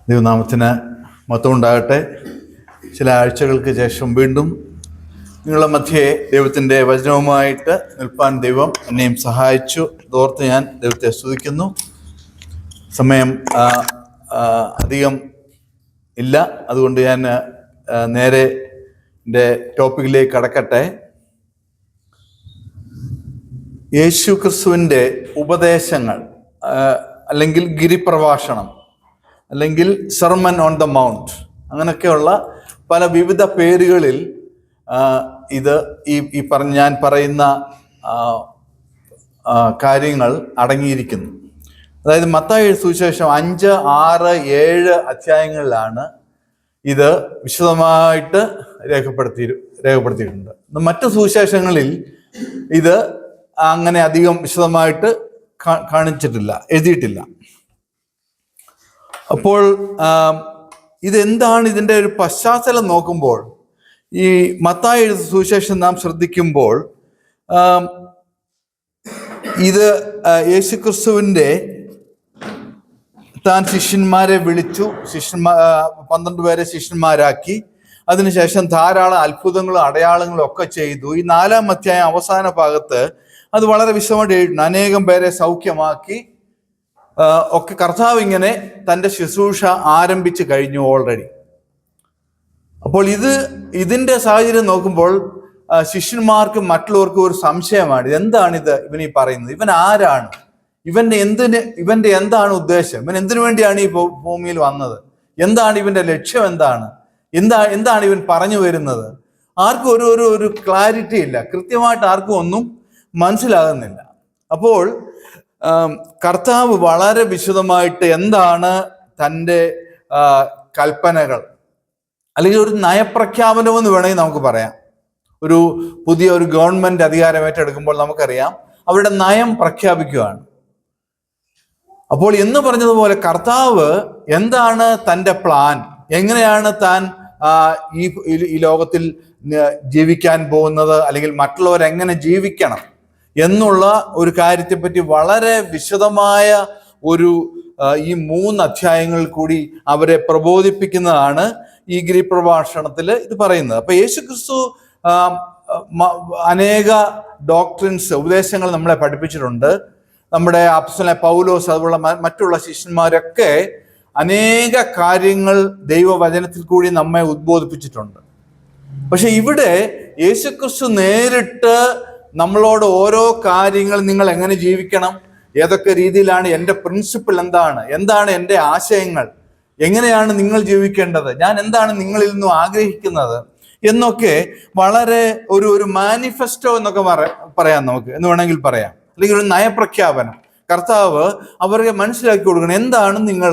ദൈവനാമത്തിന് മഹത്വം ഉണ്ടാകട്ടെ. ചില ആഴ്ചകൾക്ക് ശേഷം വീണ്ടും നിങ്ങളുടെ മധ്യേ ദൈവത്തിൻ്റെ വചനവുമായിട്ട് നിൽപ്പാൻ ദൈവം എന്നെയും സഹായിച്ചു. അതോർത്ത് ഞാൻ ദൈവത്തെ സ്തുതിക്കുന്നു. സമയം അധികം ഇല്ല, അതുകൊണ്ട് ഞാൻ നേരെ എൻ്റെ ടോപ്പിക്കിലേക്ക് കടക്കട്ടെ. യേശു ക്രിസ്തുവിൻ്റെ ഉപദേശങ്ങൾ അല്ലെങ്കിൽ ഗിരിപ്രഭാഷണം അല്ലെങ്കിൽ സെർമൺ ഓൺ ദ മൗണ്ട്, അങ്ങനെയൊക്കെയുള്ള പല വിവിധ പേരുകളിൽ ഇത് ഞാൻ പറയുന്ന കാര്യങ്ങൾ അടങ്ങിയിരിക്കുന്നു. അതായത് മത്തായി സുവിശേഷം 5, 6, 7 അധ്യായങ്ങളിലാണ് ഇത് വിശദമായിട്ട് രേഖപ്പെടുത്തിയിട്ടുണ്ട്. മറ്റു സുവിശേഷങ്ങളിൽ ഇത് അങ്ങനെ അധികം വിശദമായിട്ട് കാണിച്ചിട്ടില്ല, എഴുതിയിട്ടില്ല. അപ്പോൾ ഇതെന്താണ് ഇതിൻ്റെ ഒരു പശ്ചാത്തലം നോക്കുമ്പോൾ, ഈ മത്തായി സുവിശേഷം നാം ശ്രദ്ധിക്കുമ്പോൾ ഇത് യേശുക്രിസ്തുവിൻ്റെ താൻ ശിഷ്യന്മാരെ വിളിച്ചു, 12 പേരെ ശിഷ്യന്മാരാക്കി, അതിനുശേഷം ധാരാളം അത്ഭുതങ്ങളും അടയാളങ്ങളും ഒക്കെ ചെയ്തു. ഈ 4-ാം അധ്യായം അവസാന ഭാഗത്ത് അത് വളരെ വിശദമായിട്ട് എഴുതുന്നു. അനേകം പേരെ സൗഖ്യമാക്കി ഒക്കെ കർത്താവ് ഇങ്ങനെ തൻ്റെ ശുശ്രൂഷ ആരംഭിച്ചു കഴിഞ്ഞു ഓൾറെഡി. അപ്പോൾ ഇതിൻ്റെ സാഹചര്യം നോക്കുമ്പോൾ ശിഷ്യന്മാർക്കും മറ്റുള്ളവർക്കും ഒരു സംശയമാണ്. എന്താണിത് ഇവൻ ഈ പറയുന്നത്? ഇവൻ ആരാണ്? ഇവന്റെ എന്താണ് ഉദ്ദേശം? ഇവൻ എന്തിനു വേണ്ടിയാണ് ഈ ഭൂമിയിൽ വന്നത്? എന്താണ് ഇവന്റെ ലക്ഷ്യം? എന്താണ് ഇവൻ പറഞ്ഞു വരുന്നത്? ആർക്കും ഒരു ക്ലാരിറ്റി ഇല്ല, കൃത്യമായിട്ട് ആർക്കും ഒന്നും മനസ്സിലാകുന്നില്ല. അപ്പോൾ കർത്താവ് വളരെ വിശദമായിട്ട് എന്താണ് തൻ്റെ കൽപ്പനകൾ, അല്ലെങ്കിൽ ഒരു നയപ്രഖ്യാപനം എന്ന് വേണമെങ്കിൽ നമുക്ക് പറയാം. പുതിയ ഗവൺമെന്റ് അധികാരം ഏറ്റെടുക്കുമ്പോൾ നമുക്കറിയാം അവരുടെ നയം പ്രഖ്യാപിക്കുകയാണ്. അപ്പോൾ എന്ന് പറഞ്ഞതുപോലെ കർത്താവ് എന്താണ് തൻ്റെ പ്ലാൻ, എങ്ങനെയാണ് താൻ ഈ ലോകത്തിൽ ജീവിക്കാൻ പോകുന്നത്, അല്ലെങ്കിൽ മറ്റുള്ളവരെങ്ങനെ ജീവിക്കണം എന്നുള്ള ഒരു കാര്യത്തെപ്പറ്റി വളരെ വിശദമായ ഈ 3 അധ്യായങ്ങളിൽ കൂടി അവരെ പ്രബോധിപ്പിക്കുന്നതാണ് ഈ ഗിരിപ്രഭാഷണത്തിൽ ഇത് പറയുന്നത്. അപ്പൊ യേശുക്രിസ്തു അനേക ഡോക്ട്രിൻസ്, ഉപദേശങ്ങൾ നമ്മളെ പഠിപ്പിച്ചിട്ടുണ്ട്. നമ്മുടെ അപ്പോസ്തലനായ പൗലോസ് അതുപോലെ മറ്റുള്ള ശിഷ്യന്മാരൊക്കെ അനേക കാര്യങ്ങൾ ദൈവവചനത്തിൽ കൂടി നമ്മെ ഉദ്ബോധിപ്പിച്ചിട്ടുണ്ട്. പക്ഷെ ഇവിടെ യേശുക്രിസ്തു നേരിട്ട് നമ്മളോട് ഓരോ കാര്യങ്ങൾ, നിങ്ങൾ എങ്ങനെ ജീവിക്കണം, ഏതൊക്കെ രീതിയിലാണ്, എൻ്റെ പ്രിൻസിപ്പിൾ എന്താണ് എൻ്റെ ആശയങ്ങൾ, എങ്ങനെയാണ് നിങ്ങൾ ജീവിക്കേണ്ടത്, ഞാൻ എന്താണ് നിങ്ങളിൽ നിന്നും ആഗ്രഹിക്കുന്നത് എന്നൊക്കെ വളരെ ഒരു മാനിഫെസ്റ്റോ എന്നൊക്കെ പറയാം, നമുക്ക് എന്ന് വേണമെങ്കിൽ പറയാം, അല്ലെങ്കിൽ ഒരു നയപ്രഖ്യാപനം. കർത്താവ് അവർക്ക് മനസ്സിലാക്കി കൊടുക്കണം എന്താണ് നിങ്ങൾ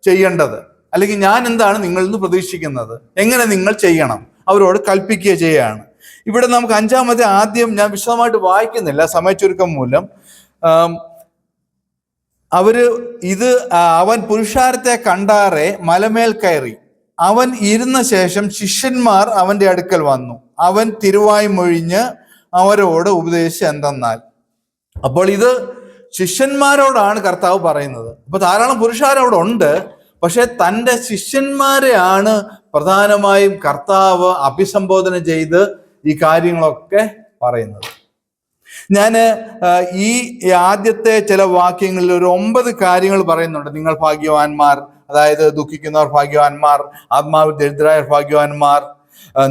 ചെയ്യേണ്ടത്, അല്ലെങ്കിൽ ഞാൻ എന്താണ് നിങ്ങളിൽ നിന്ന് പ്രതീക്ഷിക്കുന്നത്, എങ്ങനെ നിങ്ങൾ ചെയ്യണം, അവരോട് കൽപ്പിക്കുക ചെയ്യുകയാണ്. ഇവിടെ നമുക്ക് 5-ാമത്തെ ആദ്യം ഞാൻ വിശദമായിട്ട് വായിക്കുന്നില്ല, സമയച്ചുരുക്കം മൂലം. അവൻ പുരുഷാരത്തെ കണ്ടാറെ മലമേൽ കയറി. അവൻ ഇരുന്ന ശേഷം ശിഷ്യന്മാർ അവന്റെ അടുക്കൽ വന്നു. അവൻ തിരുവായി മൊഴിഞ്ഞ് അവരോട് ഉപദേശിച്ച് എന്തെന്നാൽ. അപ്പോൾ ഇത് ശിഷ്യന്മാരോടാണ് കർത്താവ് പറയുന്നത്. അപ്പൊ ധാരാളം പുരുഷാരവിടെ, പക്ഷെ തൻ്റെ ശിഷ്യന്മാരെയാണ് പ്രധാനമായും കർത്താവ് അഭിസംബോധന ചെയ്ത് ഈ കാര്യങ്ങളൊക്കെ പറയുന്നത്. ഞാൻ ഈ ആദ്യത്തെ ചില വാക്യങ്ങളിൽ ഒരു 9 കാര്യങ്ങൾ പറയുന്നുണ്ട്. നിങ്ങൾ ഭാഗ്യവാന്മാർ, അതായത് ദുഃഖിക്കുന്നവർ ഭാഗ്യവാന്മാർ, ആത്മാവിൽ ദരിദ്രരായവർ ഭാഗ്യവാന്മാർ,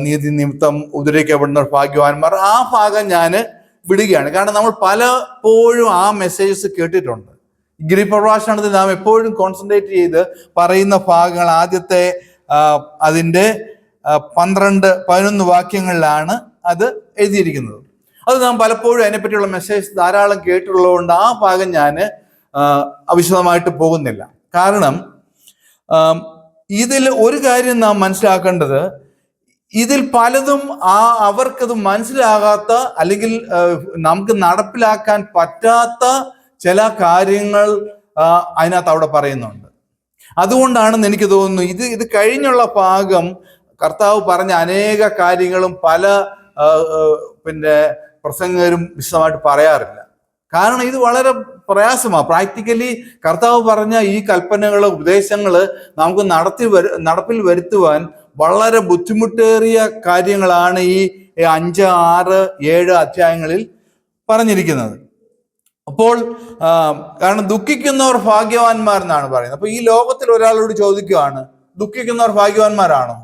നീതി നിമിത്തം ഉദ്ധരിക്കപ്പെടുന്നവർ ഭാഗ്യവാന്മാർ. ആ ഭാഗം ഞാൻ വിടുകയാണ്. കാരണം നമ്മൾ പലപ്പോഴും ആ മെസ്സേജസ് കേട്ടിട്ടുണ്ട്. ഗിരിപ്രഭാഷണത്തിൽ നാം എപ്പോഴും കോൺസെൻട്രേറ്റ് ചെയ്ത് പറയുന്ന ഭാഗങ്ങൾ ആദ്യത്തെ അതിൻ്റെ 12-11 വാക്യങ്ങളിലാണ് അത് എഴുതിയിരിക്കുന്നത്. അത് നാം പലപ്പോഴും അതിനെപ്പറ്റിയുള്ള മെസ്സേജ് ധാരാളം കേട്ടുള്ളതുകൊണ്ട് ആ ഭാഗം ഞാൻ അവിശദമായിട്ട് പോകുന്നില്ല. കാരണം ഇതിൽ ഒരു കാര്യം നാം മനസ്സിലാക്കേണ്ടത്, ഇതിൽ പലതും അവർക്കത് മനസ്സിലാകാത്ത, അല്ലെങ്കിൽ നമുക്ക് നടപ്പിലാക്കാൻ പറ്റാത്ത ചില കാര്യങ്ങൾ അതിനകത്ത് അവിടെ പറയുന്നുണ്ട്. അതുകൊണ്ടാണെന്ന് എനിക്ക് തോന്നുന്നു ഇത് കഴിഞ്ഞുള്ള ഭാഗം കർത്താവ് പറഞ്ഞ അനേക കാര്യങ്ങളും പല പ്രസംഗകരും വിശദമായിട്ട് പറയാറില്ല. കാരണം ഇത് വളരെ പ്രയാസമാണ്. പ്രാക്ടിക്കലി കർത്താവ് പറഞ്ഞ ഈ കൽപ്പനകൾ, ഉപദേശങ്ങൾ നമുക്ക് നടപ്പിൽ വരുത്തുവാൻ വളരെ ബുദ്ധിമുട്ടേറിയ കാര്യങ്ങളാണ് ഈ 5, 6, 7 അധ്യായങ്ങളിൽ പറഞ്ഞിരിക്കുന്നത്. അപ്പോൾ കാരണം ദുഃഖിക്കുന്നവർ ഭാഗ്യവാന്മാരെന്നാണ് പറയുന്നത്. അപ്പൊ ഈ ലോകത്തിൽ ഒരാളോട് ചോദിക്കുകയാണ്, ദുഃഖിക്കുന്നവർ ഭാഗ്യവാന്മാരാണോ?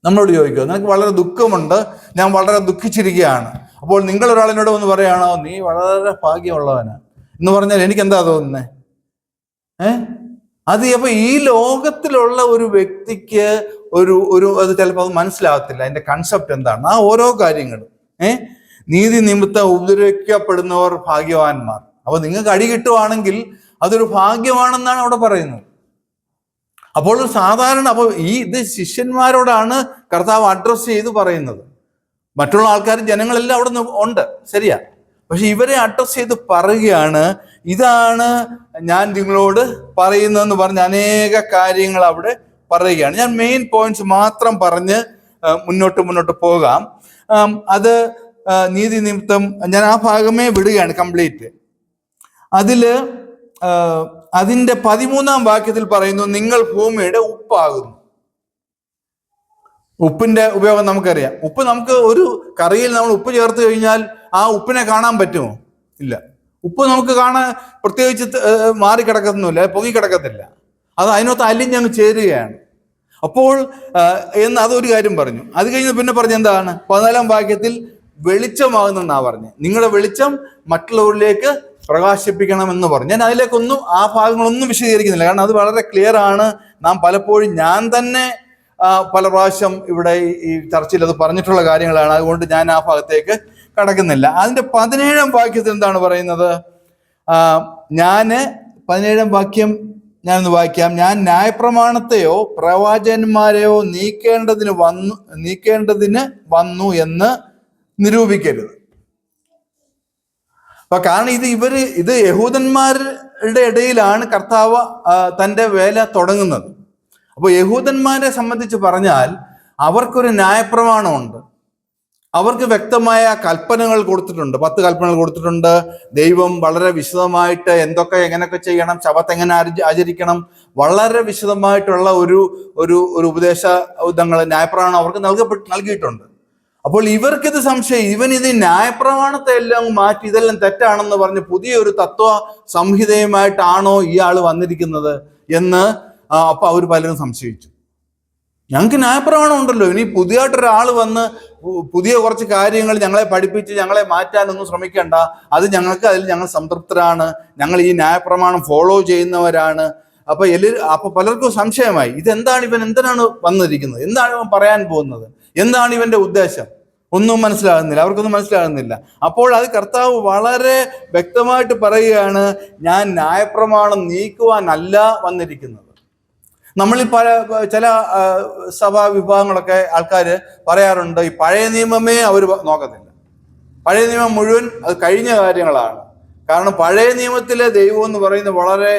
നമ്മളോട് ചോദിക്കുക, നിനക്ക് വളരെ ദുഃഖമുണ്ട്, ഞാൻ വളരെ ദുഃഖിച്ചിരിക്കുകയാണ്. അപ്പോൾ നിങ്ങൾ ഒരാളിനോട് വന്ന് പറയുകയാണോ, നീ വളരെ ഭാഗ്യമുള്ളവനാ എന്ന് പറഞ്ഞാൽ എനിക്ക് എന്താ തോന്നുന്നേ? അത് അപ്പൊ ഈ ലോകത്തിലുള്ള ഒരു വ്യക്തിക്ക് അത് ചിലപ്പോൾ അത് മനസ്സിലാകത്തില്ല, അതിന്റെ കൺസെപ്റ്റ് എന്താണ്. ആ ഓരോ കാര്യങ്ങളും നീതി നിമിത്തം ഉപദ്രവിക്കപ്പെടുന്നവർ ഭാഗ്യവാന്മാർ. അപ്പൊ നിങ്ങൾക്ക് അടി കിട്ടുവാണെങ്കിൽ അതൊരു ഭാഗ്യമാണെന്നാണ് അവിടെ പറയുന്നത്. അപ്പോൾ സാധാരണ ഇത് ശിഷ്യന്മാരോടാണ് കർത്താവ് അഡ്രസ് ചെയ്ത് പറയുന്നത്. മറ്റുള്ള ആൾക്കാർ, ജനങ്ങളെല്ലാം അവിടെ നിന്ന് ഉണ്ട്, ശരിയാ. പക്ഷെ ഇവരെ അഡ്രസ് ചെയ്ത് പറയുകയാണ്, ഇതാണ് ഞാൻ നിങ്ങളോട് പറയുന്നതെന്ന് പറഞ്ഞ് അനേക കാര്യങ്ങൾ അവിടെ പറയുകയാണ്. ഞാൻ മെയിൻ പോയിന്റ്സ് മാത്രം പറഞ്ഞ് മുന്നോട്ട് പോകാം. അത് നീതി നിമിത്തം ഞാൻ ആ ഭാഗമേ വിടുകയാണ് കംപ്ലീറ്റ്. അതിന്റെ 13-ാം വാക്യത്തിൽ പറയുന്നു, നിങ്ങൾ ഭൂമിയുടെ ഉപ്പാകുന്നു. ഉപ്പിന്റെ ഉപയോഗം നമുക്കറിയാം. ഉപ്പ് നമുക്ക് ഒരു കറിയിൽ നമ്മൾ ഉപ്പ് ചേർത്ത് കഴിഞ്ഞാൽ ആ ഉപ്പിനെ കാണാൻ പറ്റുമോ? ഇല്ല. ഉപ്പ് നമുക്ക് കാണാൻ പ്രത്യേകിച്ച് മാറിക്കിടക്കത്തൊന്നുമില്ല, പൊങ്ങിക്കിടക്കത്തില്ല. അത് അതിനകത്ത് അലിഞ്ഞങ്ങ് ചേരുകയാണ്. അപ്പോൾ അതൊരു കാര്യം പറഞ്ഞു. അത് കഴിഞ്ഞ് പിന്നെ പറഞ്ഞ എന്താണ്? 14-ാം വാക്യത്തിൽ വെളിച്ചമാകുന്നെന്നാ പറഞ്ഞത്. നിങ്ങളുടെ വെളിച്ചം മറ്റുള്ളവരിലേക്ക് പ്രകാശിപ്പിക്കണമെന്ന് പറഞ്ഞു. ഞാൻ അതിലേക്കൊന്നും ആ ഭാഗങ്ങളൊന്നും വിശദീകരിക്കുന്നില്ല, കാരണം അത് വളരെ ക്ലിയർ ആണ്. നാം പലപ്പോഴും, ഞാൻ തന്നെ പല പ്രാവശ്യം ഇവിടെ ഈ ചർച്ചയിൽ അത് പറഞ്ഞിട്ടുള്ള കാര്യങ്ങളാണ്. അതുകൊണ്ട് ഞാൻ ആ ഭാഗത്തേക്ക് കടക്കുന്നില്ല. അതിന്റെ 17-ാം വാക്യത്തിൽ എന്താണ് പറയുന്നത്? 17-ാം വാക്യം ഞാനൊന്ന് വായിക്കാം. ഞാൻ ന്യായപ്രമാണത്തെയോ പ്രവാചകന്മാരെയോ നീക്കേണ്ടതിന് വന്നു എന്ന് നിരൂപിക്കരുത്. കാരണം ഇത് യഹൂദന്മാരുടെ ഇടയിലാണ് കർത്താവ് തൻ്റെ വേല തുടങ്ങുന്നത്. അപ്പോൾ യഹൂദന്മാരെ സംബന്ധിച്ച് പറഞ്ഞാൽ അവർക്കൊരു ന്യായപ്രമാണമുണ്ട്. അവർക്ക് വ്യക്തമായ കൽപ്പനകൾ കൊടുത്തിട്ടുണ്ട്, 10 കൽപ്പനകൾ കൊടുത്തിട്ടുണ്ട്. ദൈവം വളരെ വിശദമായിട്ട് എങ്ങനെയൊക്കെ ചെയ്യണം, ശബത്ത് എങ്ങനെ ആചരിക്കണം, വളരെ വിശദമായിട്ടുള്ള ഒരു ഉപദേശ ന്യായപ്രമാണം അവർക്ക് നൽകിയിട്ടുണ്ട്. അപ്പോൾ ഇവർക്കിത് സംശയം, ഇത് ന്യായപ്രമാണത്തെ എല്ലാം മാറ്റി ഇതെല്ലാം തെറ്റാണെന്ന് പറഞ്ഞ് പുതിയൊരു തത്വ സംഹിതയുമായിട്ടാണോ ഇയാൾ വന്നിരിക്കുന്നത് എന്ന് അപ്പൊ അവർ പലരും സംശയിച്ചു. ഞങ്ങൾക്ക് ന്യായപ്രമാണം ഉണ്ടല്ലോ, ഇനി പുതിയതായിട്ടൊരാൾ വന്ന് പുതിയ കുറച്ച് കാര്യങ്ങൾ ഞങ്ങളെ പഠിപ്പിച്ച് ഞങ്ങളെ മാറ്റാനൊന്നും ശ്രമിക്കേണ്ട, അതിൽ ഞങ്ങൾ സംതൃപ്തരാണ്, ഞങ്ങൾ ഈ ന്യായപ്രമാണം ഫോളോ ചെയ്യുന്നവരാണ്. അപ്പൊ പലർക്കും സംശയമായി, എന്തിനാണ് വന്നിരിക്കുന്നത്, എന്താണ് ഇവൻ പറയാൻ പോകുന്നത്, എന്താണ് ഇവന്റെ ഉദ്ദേശം, ഒന്നും മനസ്സിലാകുന്നില്ല, അവർക്കൊന്നും മനസ്സിലാകുന്നില്ല. അപ്പോൾ അത് കർത്താവ് വളരെ വ്യക്തമായിട്ട് പറയുകയാണ്, ഞാൻ ന്യായപ്രമാണം നീക്കുവാനല്ല വന്നിരിക്കുന്നത്. നമ്മളിൽ ചില സഭാ വിഭാഗങ്ങളൊക്കെ ആൾക്കാർ പറയാറുണ്ട്, ഈ പഴയ നിയമമേ അവർ നോക്കത്തില്ല, പഴയ നിയമം മുഴുവൻ അത് കഴിഞ്ഞ കാര്യങ്ങളാണ്. കാരണം പഴയ നിയമത്തിലെ ദൈവം എന്ന് പറയുന്നത് വളരെ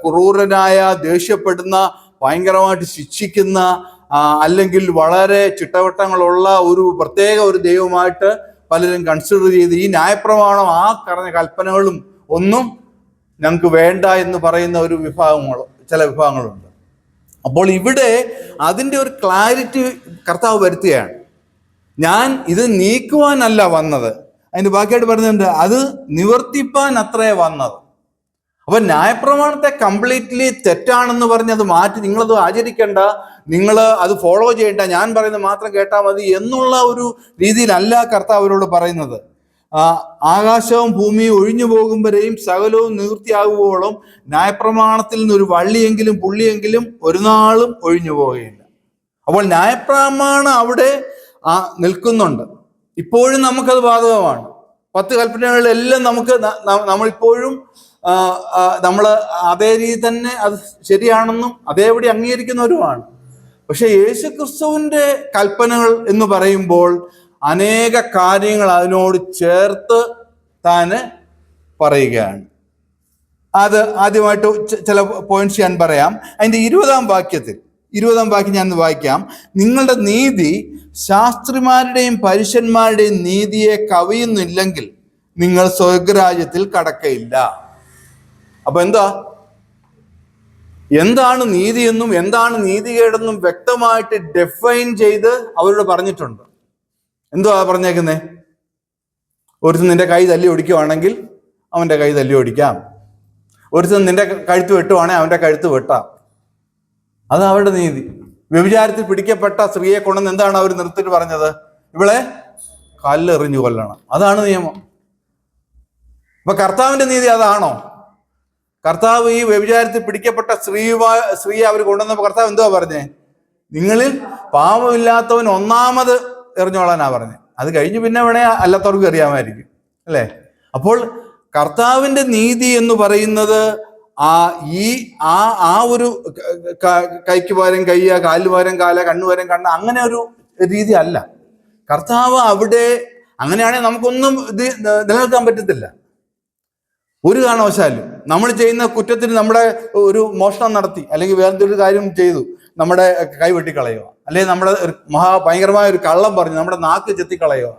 ക്രൂരനായ, ദേഷ്യപ്പെടുന്ന, ഭയങ്കരമായിട്ട് ശിക്ഷിക്കുന്ന, അല്ലെങ്കിൽ വളരെ ചിട്ടവട്ടങ്ങളുള്ള ഒരു പ്രത്യേക ഒരു ദൈവമായിട്ട് പലരും കൺസിഡർ ചെയ്ത് ഈ ന്യായപ്രമാണം, ആ പറഞ്ഞ കൽപ്പനകളും ഒന്നും ഞങ്ങൾക്ക് വേണ്ട എന്ന് പറയുന്ന ചില വിഭാഗങ്ങളുണ്ട്. അപ്പോൾ ഇവിടെ അതിൻ്റെ ഒരു ക്ലാരിറ്റി കർത്താവ് വരുത്തുകയാണ്. ഞാൻ ഇത് നീക്കുവാനല്ല വന്നത്, അതിന്റെ ബാക്കിയായിട്ട് പറയുന്നുണ്ട്, അത് നിവർത്തിപ്പാൻ അത്രേ വന്നത്. അപ്പൊ ന്യായപ്രമാണത്തെ കംപ്ലീറ്റ്ലി തെറ്റാണെന്ന് പറഞ്ഞ് അത് മാറ്റി നിങ്ങളത് ആചരിക്കേണ്ട, നിങ്ങൾ അത് ഫോളോ ചെയ്യേണ്ട, ഞാൻ പറയുന്നത് മാത്രം കേട്ടാൽ മതി എന്നുള്ള ഒരു രീതിയിലല്ല കർത്താവ് അവരോട് പറയുന്നത്. ആകാശവും ഭൂമിയും ഒഴിഞ്ഞു പോകും വരെയും സകലവും നിവൃത്തിയാകുവോളം ന്യായപ്രമാണത്തിൽ നിന്നൊരു വള്ളിയെങ്കിലും പുള്ളിയെങ്കിലും ഒരു നാളും ഒഴിഞ്ഞു പോവുകയില്ല. അപ്പോൾ ന്യായപ്രമാണം അവിടെ നിൽക്കുന്നുണ്ട്, ഇപ്പോഴും നമുക്കത് ബാധകമാണ്. 10 കൽപ്പനകളിലെല്ലാം നമ്മളിപ്പോഴും നമ്മൾ അതേ രീതി തന്നെ അത് ശരിയാണെന്നും അതേപടി അംഗീകരിക്കുന്നവരുമാണ്. പക്ഷെ യേശുക്രിസ്തുവിന്റെ കൽപ്പനകൾ എന്ന് പറയുമ്പോൾ അനേക കാര്യങ്ങൾ അതിനോട് ചേർത്ത് താന് പറയുകയാണ്. അത് ആദ്യമായിട്ട് ചില പോയിന്റ്സ് ഞാൻ പറയാം. അതിന്റെ 20-ാം വാക്യം ഞാൻ വായിക്കാം. നിങ്ങളുടെ നീതി ശാസ്ത്രിമാരുടെയും പരീശന്മാരുടെയും നീതിയെ കവിയുന്നില്ലെങ്കിൽ നിങ്ങൾ സ്വർഗരാജ്യത്തിൽ കടക്കയില്ല. അപ്പൊ എന്താണ് നീതിയെന്നും എന്താണ് നീതികേടെന്നും വ്യക്തമായിട്ട് ഡിഫൈൻ ചെയ്ത് അവരോട് പറഞ്ഞിട്ടുണ്ട്. എന്തുവാ പറഞ്ഞേക്കുന്നേ? ഒരുത്തൻ നിന്റെ കൈ തല്ലി ഒടിക്കുവാണെങ്കിൽ അവന്റെ കൈ തല്ലി ഒടിക്കാം. ഒരുത്തൻ നിന്റെ കഴുത്ത് വെട്ടുവാണെങ്കിൽ അവന്റെ കഴുത്ത് വെട്ടാം. അത് അവരുടെ നീതി. വ്യഭിചാരത്തിൽ പിടിക്കപ്പെട്ട സ്ത്രീയെ കൊണ്ടെന്ന് എന്താണ് അവർ നിർത്തിട്ട് പറഞ്ഞത്? ഇവളെ കല്ലെറിഞ്ഞു കൊല്ലണം. അതാണ് നിയമം. അപ്പൊ കർത്താവിന്റെ നീതി അതാണോ? കർത്താവ് ഈ വ്യഭിചാരത്തിൽ പിടിക്കപ്പെട്ട സ്ത്രീയെ അവർ കൊണ്ടുവന്നപ്പോ കർത്താവ് എന്തുവാ പറഞ്ഞേ? നിങ്ങളിൽ പാപമില്ലാത്തവൻ ഒന്നാമത് എറിഞ്ഞോളാനാ പറഞ്ഞേ. അത് കഴിഞ്ഞ് പിന്നെ വേണേ അല്ലാത്തവർക്ക് അറിയാമായിരിക്കും, അല്ലേ? അപ്പോൾ കർത്താവിന്റെ നീതി എന്ന് പറയുന്നത് ആ ഒരു കൈക്ക് പകരം കയ്യ, കാലിന് പകരം കാല, കണ്ണു പകരം കണ്ണ്, അങ്ങനെ ഒരു രീതി അല്ല. കർത്താവ് അവിടെ അങ്ങനെയാണെങ്കിൽ നമുക്കൊന്നും ഇത് നിലനിൽക്കാൻ പറ്റത്തില്ല ഒരു കാരണവശാലും. നമ്മൾ ചെയ്യുന്ന കുറ്റത്തിന് നമ്മുടെ ഒരു മോഷണം നടത്തി അല്ലെങ്കിൽ വേറൊരു കാര്യം ചെയ്തു നമ്മുടെ കൈ വെട്ടിക്കളയുക, അല്ലെങ്കിൽ നമ്മുടെ ഭയങ്കരമായ ഒരു കള്ളം പറഞ്ഞു നമ്മുടെ നാക്ക് ചെത്തിക്കളയുക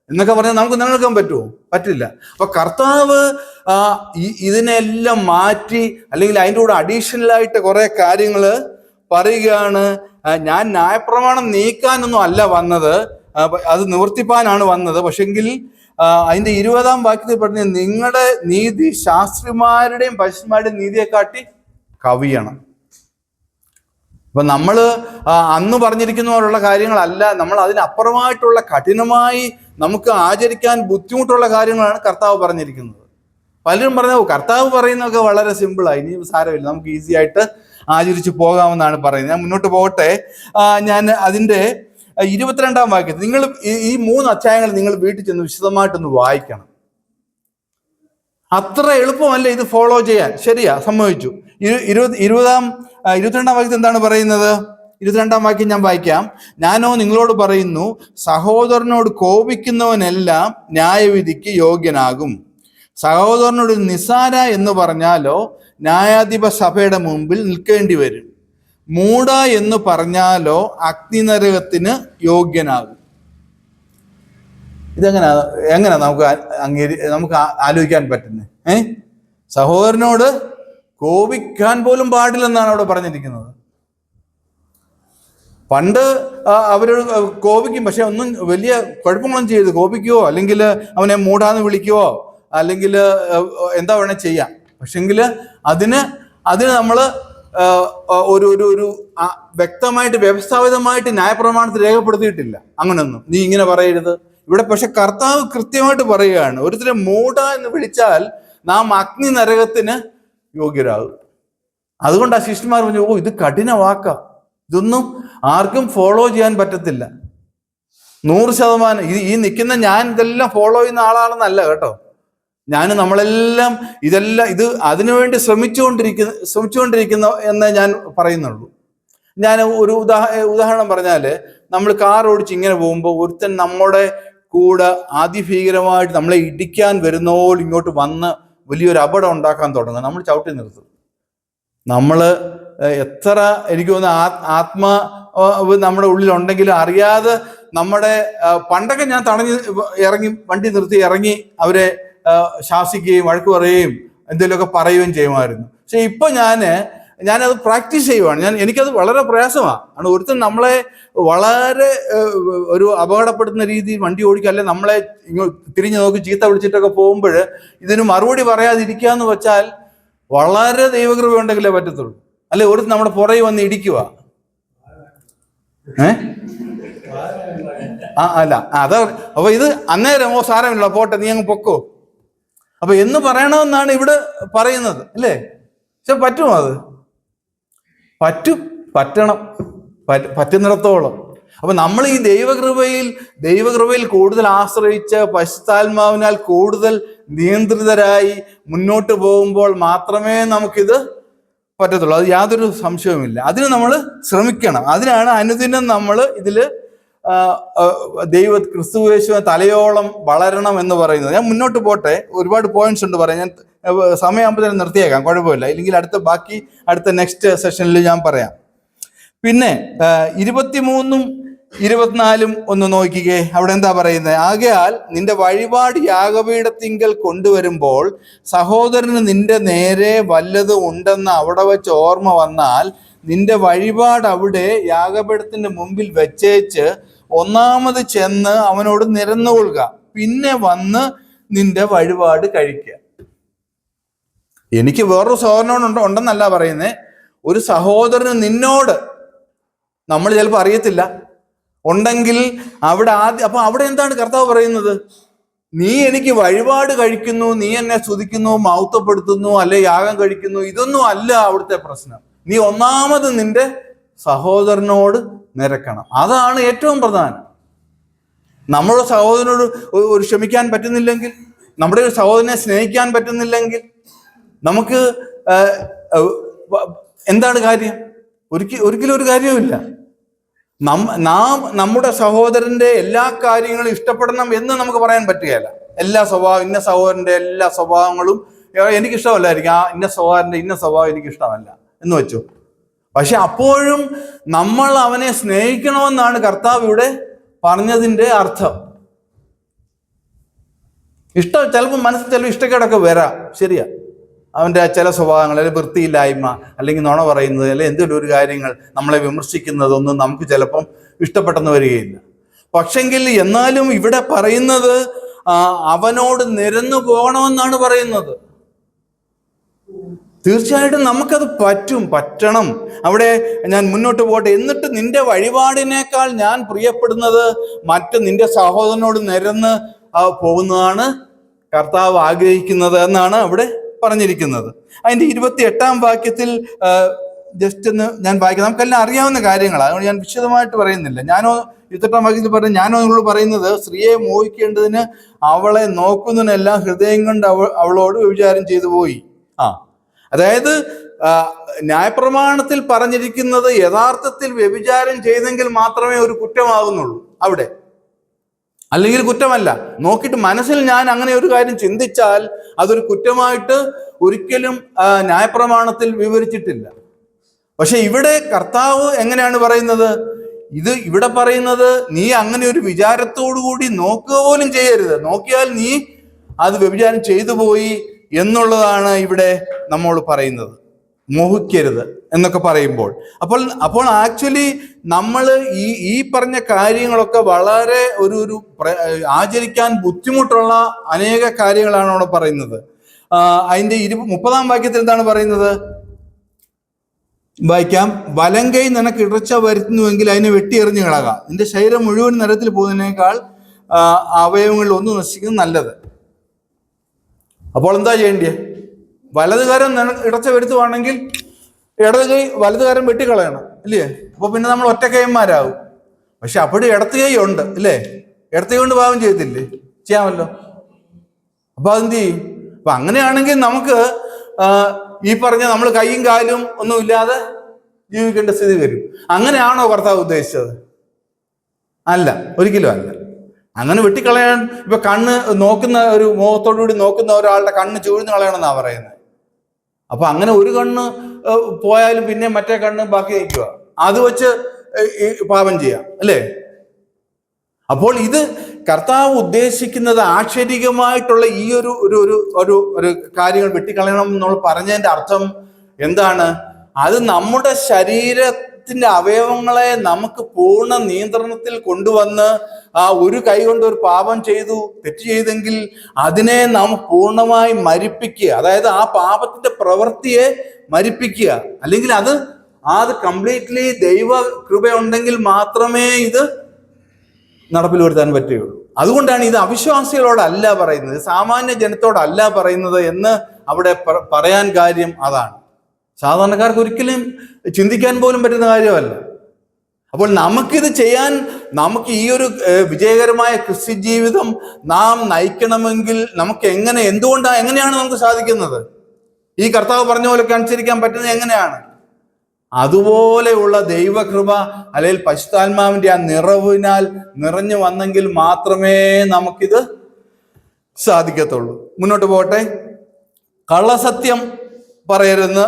എന്നൊക്കെ പറഞ്ഞാൽ നമുക്ക് നിലനിൽക്കാൻ പറ്റുമോ? പറ്റില്ല. അപ്പൊ കർത്താവ് ഇതിനെല്ലാം മാറ്റി അല്ലെങ്കിൽ അതിൻ്റെ കൂടെ അഡീഷണലായിട്ട് കുറെ കാര്യങ്ങൾ പറയുകയാണ്. ഞാൻ ന്യായപ്രമാണം നീക്കാനൊന്നും അല്ല വന്നത്, അത് നിവർത്തിപ്പാനാണ് വന്നത്. പക്ഷെങ്കിൽ അതിന്റെ 20-ാം വാക്യത്തിൽ പറഞ്ഞ നിങ്ങളുടെ നീതി ശാസ്ത്രിമാരുടെയും പരീശന്മാരുടെയും നീതിയെക്കാട്ടി കവിയണം. അപ്പൊ നമ്മള് അന്ന് പറഞ്ഞിരിക്കുന്ന പോലുള്ള കാര്യങ്ങളല്ല, നമ്മൾ അതിനപ്പുറമായിട്ടുള്ള കഠിനമായി നമുക്ക് ആചരിക്കാൻ ബുദ്ധിമുട്ടുള്ള കാര്യങ്ങളാണ് കർത്താവ് പറഞ്ഞിരിക്കുന്നത്. പലരും പറഞ്ഞ കർത്താവ് പറയുന്നതൊക്കെ വളരെ സിമ്പിളായി, ഇനി സാരമില്ല, നമുക്ക് ഈസി ആയിട്ട് ആചരിച്ചു പോകാമെന്നാണ് പറയുന്നത്. ഞാൻ മുന്നോട്ട് പോകട്ടെ. ഞാൻ അതിന്റെ 22-ാം വാക്യത്തിൽ നിങ്ങൾ ഈ 3 അധ്യായങ്ങൾ നിങ്ങൾ വീട്ടിൽ ചെന്ന് വിശദമായിട്ടൊന്ന് വായിക്കണം. അത്ര എളുപ്പമല്ല ഇത് ഫോളോ ചെയ്യാൻ. ശരിയാ, സമ്മതിച്ചു. 22-ാം വാക്യത്തിൽ എന്താണ് പറയുന്നത്? 22-ാം വാക്യം ഞാൻ വായിക്കാം. ഞാനോ നിങ്ങളോട് പറയുന്നു, സഹോദരനോട് കോപിക്കുന്നവനെല്ലാം ന്യായവിധിക്ക് യോഗ്യനാകും. സഹോദരനോട് നിസ്സാര എന്ന് പറഞ്ഞാലോ ന്യായാധിപ സഭയുടെ മുമ്പിൽ നിൽക്കേണ്ടി വരും. മൂഢ എന്ന് പറഞ്ഞാലോ അഗ്നിനരകത്തിന് യോഗ്യനാകും. എങ്ങനെ നമുക്ക് ആലോചിക്കാൻ പറ്റുന്നത്? സഹോദരനോട് കോപിക്കാൻ പോലും പാടില്ലെന്നാണ് അവിടെ പറഞ്ഞിരിക്കുന്നത്. പണ്ട് അവരോട് കോപിക്കും, പക്ഷെ ഒന്നും വലിയ കുഴപ്പങ്ങളൊന്നും ചെയ്ത് കോപിക്കുവോ അല്ലെങ്കിൽ അവനെ മൂടാന്ന് വിളിക്കുവോ അല്ലെങ്കിൽ എന്താ വേണേ ചെയ്യാം. പക്ഷെങ്കിൽ അതിന് നമ്മൾ ഒരു വ്യക്തമായിട്ട് വ്യവസ്ഥാപിതമായിട്ട് ന്യായപ്രമാണത്തിൽ രേഖപ്പെടുത്തിയിട്ടില്ല അങ്ങനൊന്നും. നീ ഇങ്ങനെ പറയരുത് ഇവിടെ. പക്ഷെ കർത്താവ് കൃത്യമായിട്ട് പറയുകയാണ്, ഒരുത്തരെ മൂഢ എന്ന് വിളിച്ചാൽ നാം അഗ്നി നരകത്തിന് യോഗ്യരാകും. അതുകൊണ്ട് ആ ശിഷ്യന്മാർ പറഞ്ഞു, ഇത് കഠിന വാക്കാ, ഇതൊന്നും ആർക്കും ഫോളോ ചെയ്യാൻ പറ്റത്തില്ല. 100% ഈ നിൽക്കുന്ന ഞാൻ ഇതെല്ലാം ഫോളോ ചെയ്യുന്ന ആളാണെന്നല്ല കേട്ടോ. നമ്മളെല്ലാം ഇത് അതിനുവേണ്ടി ശ്രമിച്ചുകൊണ്ടിരിക്കുന്ന എന്നേ ഞാൻ പറയുന്നുള്ളൂ. ഞാൻ ഒരു ഉദാഹരണം പറഞ്ഞാൽ, നമ്മൾ കാർ ഓടിച്ച് ഇങ്ങനെ പോകുമ്പോൾ ഒരുത്തൻ നമ്മുടെ കൂടെ അതിഭീകരമായിട്ട് നമ്മളെ ഇടിക്കാൻ വരുന്നോൾ ഇങ്ങോട്ട് വന്ന് വലിയൊരു അപകടം ഉണ്ടാക്കാൻ തുടങ്ങും. നമ്മൾ ചവിട്ടി നിർത്തും. നമ്മൾ എത്ര എനിക്ക് തോന്നുന്നു നമ്മുടെ ഉള്ളിലുണ്ടെങ്കിലും അറിയാതെ നമ്മുടെ പണ്ടൊക്കെ ഞാൻ തടഞ്ഞ് ഇറങ്ങി വണ്ടി നിർത്തി ഇറങ്ങി അവരെ ശാസിക്കുകയും വഴക്ക് പറയുകയും എന്തെങ്കിലുമൊക്കെ പറയുകയും ചെയ്യുമായിരുന്നു. പക്ഷെ ഇപ്പൊ ഞാനത് പ്രാക്ടീസ് ചെയ്യുവാണ്. എനിക്കത് വളരെ പ്രയാസമാണ്. ഒരുത്തൻ നമ്മളെ വളരെ ഒരു അപകടപ്പെടുത്തുന്ന രീതിയിൽ വണ്ടി ഓടിക്കുക, അല്ലെ നമ്മളെ തിരിഞ്ഞു നോക്കി ചീത്ത വിളിച്ചിട്ടൊക്കെ പോകുമ്പോൾ ഇതിന് മറുപടി പറയാതിരിക്കുക എന്ന് വെച്ചാൽ വളരെ ദൈവകൃപ ഉണ്ടെങ്കിലേ പറ്റത്തുള്ളൂ. അല്ലെ ഒരുത്തൻ നമ്മുടെ പുറകെ വന്ന് ഇടിക്കുക. അല്ല അപ്പൊ ഇത് അന്നേരം സാരമില്ല, പോട്ടെ, നീ അങ്ങ് പൊക്കോ അപ്പൊ എന്ന് പറയണമെന്നാണ് ഇവിടെ പറയുന്നത്, അല്ലേ? പക്ഷെ പറ്റുമോ? അത് പറ്റണം, പറ്റുന്നിടത്തോളം. അപ്പൊ നമ്മൾ ഈ ദൈവകൃപയിൽ കൂടുതൽ ആശ്രയിച്ച് പരിശുദ്ധാത്മാവിനാൽ കൂടുതൽ നിയന്ത്രിതരായി മുന്നോട്ട് പോകുമ്പോൾ മാത്രമേ നമുക്കിത് പറ്റത്തുള്ളൂ. അത് യാതൊരു സംശയവുമില്ല. അതിന് നമ്മൾ ശ്രമിക്കണം. അതിനാണ് അനുദിനം നമ്മൾ ഇതില് ക്രിസ്തുയേശുവിനെ തലയോളം വളരണം എന്ന് പറയുന്നത്. ഞാൻ മുന്നോട്ട് പോട്ടെ, ഒരുപാട് പോയിന്റ്സ് ഉണ്ട് പറയാം. ഞാൻ സമയമാകുമ്പോൾ തന്നെ നിർത്തിയേക്കാം, കുഴപ്പമില്ല. ഇല്ലെങ്കിൽ അടുത്ത നെക്സ്റ്റ് സെഷനിൽ ഞാൻ പറയാം. പിന്നെ 23 24 ഒന്ന് നോക്കിക്കേ, അവിടെ എന്താ പറയുന്നത്? ആകയാൽ നിന്റെ വഴിപാട് യാഗപീഠത്തിങ്കൽ കൊണ്ടുവരുമ്പോൾ സഹോദരന് നിന്റെ നേരെ വല്ലതും ഉണ്ടെന്ന് അവിടെ വെച്ച് ഓർമ്മ വന്നാൽ നിന്റെ വഴിപാട് അവിടെ യാഗപീഠത്തിന്റെ മുമ്പിൽ വെച്ചേച്ച് ഒന്നാമത് ചെന്ന് അവനോട് നിരന്നുകൊള്ളുക, പിന്നെ വന്ന് നിന്റെ വഴിപാട് കഴിക്കുക. എനിക്ക് വേറൊരു സഹോദരനോട് ഉണ്ടെന്നല്ല പറയുന്നത്, ഒരു സഹോദരന് നിന്നോട്, നമ്മൾ ചിലപ്പോൾ അറിയത്തില്ല, ഉണ്ടെങ്കിൽ അവിടെ അപ്പൊ അവിടെ എന്താണ് കർത്താവ് പറയുന്നത്? നീ എനിക്ക് വഴിപാട് കഴിക്കുന്നു, നീ എന്നെ സ്തുതിക്കുന്നു, മഹത്വപ്പെടുത്തുന്നു, അല്ലെ യാഗം കഴിക്കുന്നു, ഇതൊന്നും അല്ല അവിടുത്തെ പ്രശ്നം. നീ ഒന്നാമത് നിന്റെ സഹോദരനോട് നിരക്കണം. അതാണ് ഏറ്റവും പ്രധാനം. നമ്മുടെ സഹോദരനോട് ഒരു ക്ഷമിക്കാൻ പറ്റുന്നില്ലെങ്കിൽ, നമ്മുടെ ഒരു സഹോദരനെ സ്നേഹിക്കാൻ പറ്റുന്നില്ലെങ്കിൽ നമുക്ക് എന്താണ് കാര്യം? ഒരിക്കലും ഒരു കാര്യവുമില്ല. നാം നമ്മുടെ സഹോദരന്റെ എല്ലാ കാര്യങ്ങളും ഇഷ്ടപ്പെടണം എന്ന് നമുക്ക് പറയാൻ പറ്റുകയില്ല. എല്ലാ സ്വഭാവം, ഇന്ന സഹോദരന്റെ എല്ലാ സ്വഭാവങ്ങളും എനിക്കിഷ്ടമല്ലായിരിക്കും, ഇന്ന സഹോദരന്റെ ഇന്ന സ്വഭാവം എനിക്കിഷ്ടമല്ല എന്ന് വെച്ചു. പക്ഷെ അപ്പോഴും നമ്മൾ അവനെ സ്നേഹിക്കണമെന്നാണ് കർത്താവ് ഇവിടെ പറഞ്ഞതിൻ്റെ അർത്ഥം. ചിലപ്പോൾ മനസ്സിൽ ചിലപ്പോൾ ഇഷ്ടക്കേടൊക്കെ വരാം, ശരിയാ. അവൻ്റെ ചില സ്വഭാവങ്ങൾ, അല്ലെങ്കിൽ വൃത്തിയില്ലായ്മ, അല്ലെങ്കിൽ നുണ പറയുന്നത്, അല്ലെങ്കിൽ എന്തെങ്കിലും ഒരു കാര്യങ്ങൾ നമ്മളെ വിമർശിക്കുന്നതൊന്നും നമുക്ക് ചിലപ്പം ഇഷ്ടപ്പെട്ടെന്ന് വരികയില്ല. പക്ഷെങ്കിൽ എന്നാലും ഇവിടെ പറയുന്നത് അവനോട് നിരന്നു പോകണമെന്നാണ് പറയുന്നത്. തീർച്ചയായിട്ടും നമുക്കത് പറ്റണം. അവിടെ ഞാൻ മുന്നോട്ട് പോട്ടെ. എന്നിട്ട് നിന്റെ വഴിപാടിനേക്കാൾ ഞാൻ പ്രിയപ്പെടുന്നത് നിന്റെ സഹോദരനോട് നിരന്ന് പോകുന്നതാണ് കർത്താവ് ആഗ്രഹിക്കുന്നത് എന്നാണ് അവിടെ പറഞ്ഞിരിക്കുന്നത്. അതിൻ്റെ 28-ാം വാക്യത്തിൽ ജസ്റ്റ് ഒന്ന് ഞാൻ വായിക്കാം. നമുക്കെല്ലാം അറിയാവുന്ന കാര്യങ്ങളാണ്, അതുകൊണ്ട് ഞാൻ വിശദമായിട്ട് പറയുന്നില്ല. 28-ാം വാക്യത്തിൽ പറഞ്ഞ ഞാനോ നിങ്ങളോട് പറയുന്നത്, സ്ത്രീയെ മോഹിക്കേണ്ടതിന് അവളെ നോക്കുന്നതിനെല്ലാം ഹൃദയം കൊണ്ട് അവളോട് വ്യഭിചാരം ചെയ്തു പോയി. അതായത് ന്യായപ്രമാണത്തിൽ പറഞ്ഞിരിക്കുന്നത് യഥാർത്ഥത്തിൽ വ്യഭിചാരം ചെയ്തെങ്കിൽ മാത്രമേ ഒരു കുറ്റമാകുന്നുള്ളൂ അവിടെ, അല്ലെങ്കിൽ കുറ്റമല്ല. നോക്കിയിട്ട് മനസ്സിൽ ഞാൻ അങ്ങനെ ഒരു കാര്യം ചിന്തിച്ചാൽ അതൊരു കുറ്റമായിട്ട് ഒരിക്കലും ന്യായപ്രമാണത്തിൽ വിവരിച്ചിട്ടില്ല. പക്ഷെ ഇവിടെ കർത്താവ് എങ്ങനെയാണ് പറയുന്നത്? ഇവിടെ പറയുന്നത് നീ അങ്ങനെ ഒരു വിചാരത്തോടു കൂടി നോക്കുക പോലും ചെയ്യരുത്, നോക്കിയാൽ നീ അത് വ്യഭിചാരം ചെയ്തു പോയി എന്നുള്ളതാണ് ഇവിടെ നമ്മോട് പറയുന്നത്. മോഹിക്കരുത് എന്നൊക്കെ പറയുമ്പോൾ അപ്പോൾ ആക്ച്വലി നമ്മൾ ഈ പറഞ്ഞ കാര്യങ്ങളൊക്കെ വളരെ ഒരു ആചരിക്കാൻ ബുദ്ധിമുട്ടുള്ള അനേക കാര്യങ്ങളാണ് അവിടെ പറയുന്നത്. അതിന്റെ 30-ാം വാക്യത്തിൽ എന്താണ് പറയുന്നത്? വായിക്കാം. വലങ്കൈ നിനക്ക് ഇടർച്ച വരുത്തുന്നുവെങ്കിൽ അതിനെ വെട്ടിയെറിഞ്ഞു കളക, നിന്റെ ശരീരം മുഴുവൻ നരത്തിൽ പോകുന്നതിനേക്കാൾ അവയവങ്ങളിൽ ഒന്ന് നശിക്കുന്നത് നല്ലത്. അപ്പോൾ എന്താ ചെയ്യേണ്ടത്? വലതുകാരം ഇടർച്ച വരുത്തുവാണെങ്കിൽ ഇടത് കൈ വലതുകാരം വെട്ടിക്കളയണം, ഇല്ലേ? അപ്പൊ പിന്നെ നമ്മൾ ഒറ്റക്കൈന്മാരാകും. പക്ഷെ അപ്പോഴും ഇടത്ത് കൈ ഉണ്ട്, ഇല്ലേ? ഇടത്ത് കൈ കൊണ്ട് പാവം ചെയ്യത്തില്ലേ? ചെയ്യാമല്ലോ. അപ്പൊ അതെന്ത് ചെയ്യും? അപ്പൊ അങ്ങനെയാണെങ്കിൽ നമുക്ക് ഈ പറഞ്ഞ നമ്മൾ കൈയും കാലും ഒന്നും ഇല്ലാതെ ജീവിക്കേണ്ട സ്ഥിതി വരും. അങ്ങനെയാണോ കർത്താവ് ഉദ്ദേശിച്ചത്? അല്ല, ഒരിക്കലും അല്ല. അങ്ങനെ വെട്ടിക്കളയാൻ ഇപ്പൊ കണ്ണ് നോക്കുന്ന ഒരു മുഖത്തോടുകൂടി നോക്കുന്ന ഒരാളുടെ കണ്ണ് ചൂഴ്ന്ന് കളയണമെന്നാണ് പറയുന്നത്. അപ്പൊ അങ്ങനെ ഒരു കണ്ണ് പോയാലും പിന്നെ മറ്റേ കണ്ണ് ബാക്കി വയ്ക്കുക, അത് വെച്ച് പാപം ചെയ്യാം, അല്ലേ? അപ്പോൾ ഇത് കർത്താവ് ഉദ്ദേശിക്കുന്നത് ആക്ഷരികമായിട്ടുള്ള ഈ ഒരു കാര്യങ്ങൾ വെട്ടിക്കളയണം എന്നുള്ള പറഞ്ഞതിന്റെ അർത്ഥം എന്താണ്? അത് നമ്മുടെ ശരീരത്തിന്റെ അവയവങ്ങളെ നമുക്ക് പൂർണ്ണ നിയന്ത്രണത്തിൽ കൊണ്ടുവന്ന് ഒരു കൈ കൊണ്ട് ഒരു പാപം ചെയ്തു, തെറ്റ് ചെയ്തെങ്കിൽ അതിനെ നാം പൂർണ്ണമായി മരിപ്പിക്കുക. അതായത് ആ പാപത്തിന്റെ പ്രവൃത്തിയെ മരിപ്പിക്കുക. അല്ലെങ്കിൽ അത് കംപ്ലീറ്റ്ലി ദൈവ കൃപ ഉണ്ടെങ്കിൽ മാത്രമേ ഇത് നടപ്പിൽ വരുത്താൻ പറ്റുകയുള്ളൂ. അതുകൊണ്ടാണ് ഇത് അവിശ്വാസികളോടല്ല പറയുന്നത്, സാമാന്യ ജനത്തോടല്ല പറയുന്നത് എന്ന് അവിടെ പറയാൻ കാര്യം അതാണ്. സാധാരണക്കാർക്ക് ഒരിക്കലും ചിന്തിക്കാൻ പോലും പറ്റുന്ന കാര്യമല്ല. അപ്പോൾ നമുക്കിത് ചെയ്യാൻ, നമുക്ക് ഈ ഒരു വിജയകരമായ ക്രിസ്ത്യ ജീവിതം നാം നയിക്കണമെങ്കിൽ നമുക്ക് എങ്ങനെയാണ് നമുക്ക് സാധിക്കുന്നത്? ഈ കർത്താവ് പറഞ്ഞ പോലൊക്കെ അനുസരിക്കാൻ പറ്റുന്നത് എങ്ങനെയാണ്? അതുപോലെയുള്ള ദൈവകൃപ അല്ലെങ്കിൽ പരിശുദ്ധാത്മാവിന്റെ ആ നിറവിനാൽ നിറഞ്ഞു വന്നെങ്കിൽ മാത്രമേ നമുക്കിത് സാധിക്കത്തുള്ളൂ. മുന്നോട്ട് പോകട്ടെ. കള്ളസത്യം പറയരുതെന്ന്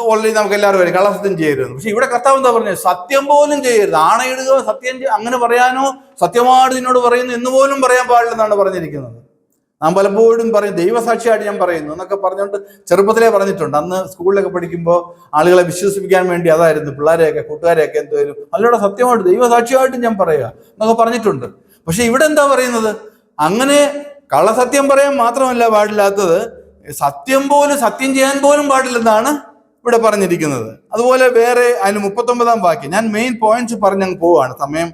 ഓൾറെഡി നമുക്ക് എല്ലാവരും വരും, കള്ളസത്യം ചെയ്യരുത്. പക്ഷെ ഇവിടെ കർത്താവ് എന്താ പറഞ്ഞത്? സത്യം പോലും ചെയ്യരുത്. ആണയിടുക, സത്യം അങ്ങനെ പറയാനോ സത്യമായിട്ട് നിന്നോട് പറയുന്നു എന്ന് പോലും പറയാൻ പാടില്ലെന്നാണ് പറഞ്ഞിരിക്കുന്നത്. നാം പലപ്പോഴും പറയും ദൈവസാക്ഷിയായിട്ട് ഞാൻ പറയുന്നു എന്നൊക്കെ പറഞ്ഞുകൊണ്ട് ചെറുപ്പത്തിലേ പറഞ്ഞിട്ടുണ്ട്. അന്ന് സ്കൂളിലൊക്കെ പഠിക്കുമ്പോൾ ആളുകളെ വിശ്വസിപ്പിക്കാൻ വേണ്ടി അതായിരുന്നു, പിള്ളേരെയൊക്കെ കൂട്ടുകാരെയൊക്കെ എന്തോരും അല്ലൂടെ സത്യമായിട്ട് ദൈവസാക്ഷിയായിട്ടും ഞാൻ പറയുക എന്നൊക്കെ പറഞ്ഞിട്ടുണ്ട്. പക്ഷെ ഇവിടെ എന്താ പറയുന്നത്? അങ്ങനെ കള്ളസത്യം പറയാൻ മാത്രമല്ല പാടില്ലാത്തത്, സത്യം ചെയ്യാൻ പോലും പാടില്ലെന്നാണ് ഇവിടെ പറഞ്ഞിരിക്കുന്നത്. അതുപോലെ വേറെ അതിന് 39-ാം വാക്യം, ഞാൻ മെയിൻ പോയിന്റ്സ് പറഞ്ഞങ്ങ് പോവാണ്, സമയം